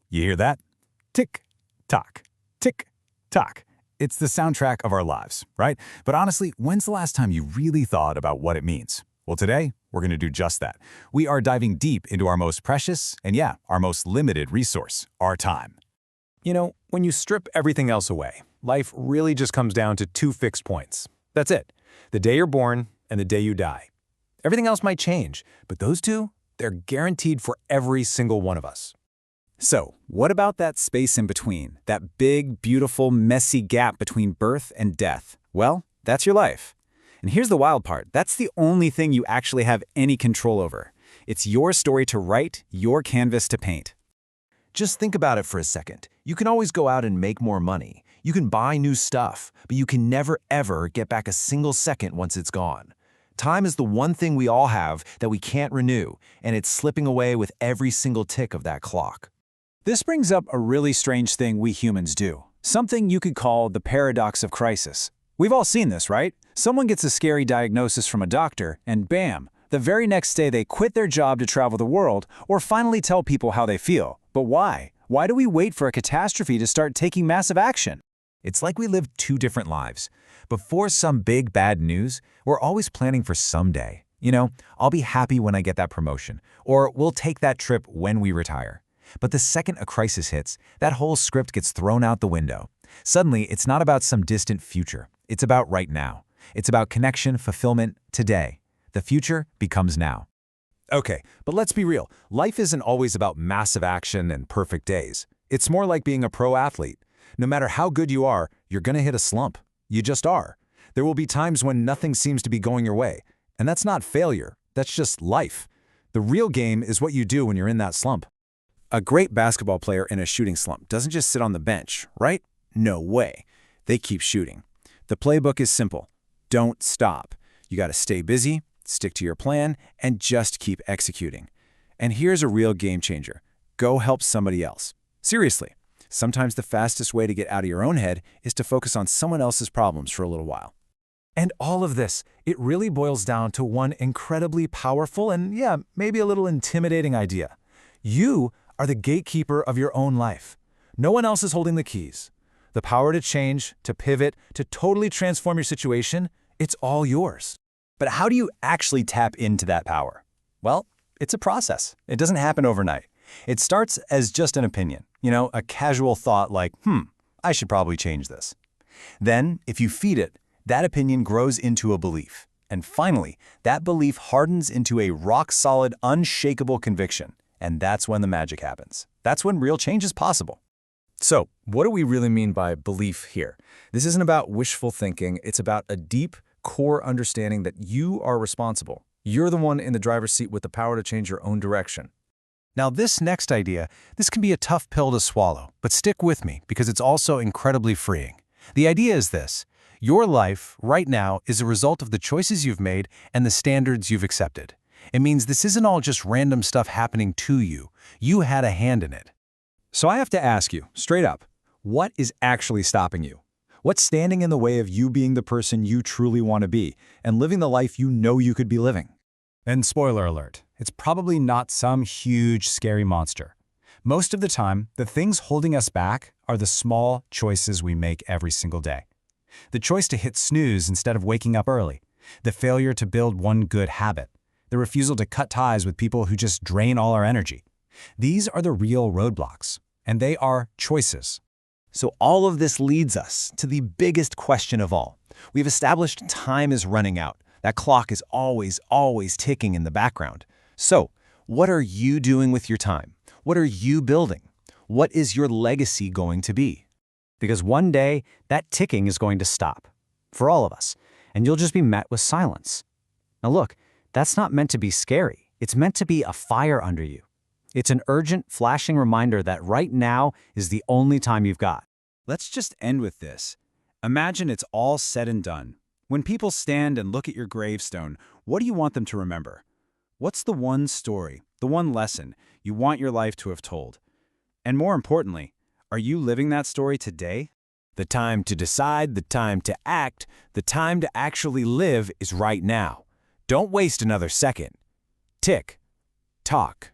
You hear that? Tick, tock, tick, tock. It's the soundtrack of our lives, right? But honestly, when's the last time you really thought about what it means? Well, today, we're going to do just that. We are diving deep into our most precious and, yeah, our most limited resource, our time. You know, when you strip everything else away, life really just comes down to two fixed points. That's it. The day you're born and the day you die. Everything else might change, but those two, they're guaranteed for every single one of us. So, what about that space in between? That big, beautiful, messy gap between birth and death? Well, that's your life. And here's the wild part. That's the only thing you actually have any control over. It's your story to write, your canvas to paint. Just think about it for a second. You can always go out and make more money. You can buy new stuff, but you can never, ever get back a single second once it's gone. Time is the one thing we all have that we can't renew, and it's slipping away with every single tick of that clock. This brings up a really strange thing we humans do. Something you could call the paradox of crisis. We've all seen this, right? Someone gets a scary diagnosis from a doctor, and bam, the very next day they quit their job to travel the world or finally tell people how they feel. But why? Why do we wait for a catastrophe to start taking massive action? It's like we live two different lives. Before some big bad news, we're always planning for someday. You know, I'll be happy when I get that promotion, or we'll take that trip when we retire. But the second a crisis hits, that whole script gets thrown out the window. Suddenly, it's not about some distant future. It's about right now. It's about connection, fulfillment, today. The future becomes now. Okay, but let's be real. Life isn't always about massive action and perfect days. It's more like being a pro athlete. No matter how good you are, you're going to hit a slump. You just are. There will be times when nothing seems to be going your way. And that's not failure. That's just life. The real game is what you do when you're in that slump. A great basketball player in a shooting slump doesn't just sit on the bench, right? No way. They keep shooting. The playbook is simple. Don't stop. You got to stay busy, stick to your plan, and just keep executing. And here's a real game changer. Go help somebody else. Seriously. Sometimes the fastest way to get out of your own head is to focus on someone else's problems for a little while. And all of this, it really boils down to one incredibly powerful and, yeah, maybe a little intimidating idea. You are the gatekeeper of your own life. No one else is holding the keys. The power to change, to pivot, to totally transform your situation, it's all yours. But how do you actually tap into that power? Well, it's a process. It doesn't happen overnight. It starts as just an opinion, a casual thought like, I should probably change this. Then, if you feed it, that opinion grows into a belief. And finally, that belief hardens into a rock-solid, unshakable conviction. And that's when the magic happens. That's when real change is possible. So, what do we really mean by belief here? This isn't about wishful thinking. It's about a deep, core understanding that you are responsible. You're the one in the driver's seat with the power to change your own direction. Now, this next idea, this can be a tough pill to swallow, but stick with me because it's also incredibly freeing. The idea is this. Your life, right now, is a result of the choices you've made and the standards you've accepted. It means this isn't all just random stuff happening to you. You had a hand in it. So I have to ask you, straight up, what is actually stopping you? What's standing in the way of you being the person you truly want to be and living the life you know you could be living? And spoiler alert, it's probably not some huge, scary monster. Most of the time, the things holding us back are the small choices we make every single day. The choice to hit snooze instead of waking up early. The failure to build one good habit. The refusal to cut ties with people who just drain all our energy. These are the real roadblocks, and they are choices. So all of this leads us to the biggest question of all. We've established time is running out. That clock is always ticking in the background. So, what are you doing with your time? What are you building? What is your legacy going to be? Because one day, that ticking is going to stop. For all of us. And you'll just be met with silence. Now look, that's not meant to be scary. It's meant to be a fire under you. It's an urgent, flashing reminder that right now is the only time you've got. Let's just end with this. Imagine it's all said and done. When people stand and look at your gravestone, what do you want them to remember? What's the one story, the one lesson you want your life to have told? And more importantly, are you living that story today? The time to decide, the time to act, the time to actually live is right now. Don't waste another second. Tick, tock.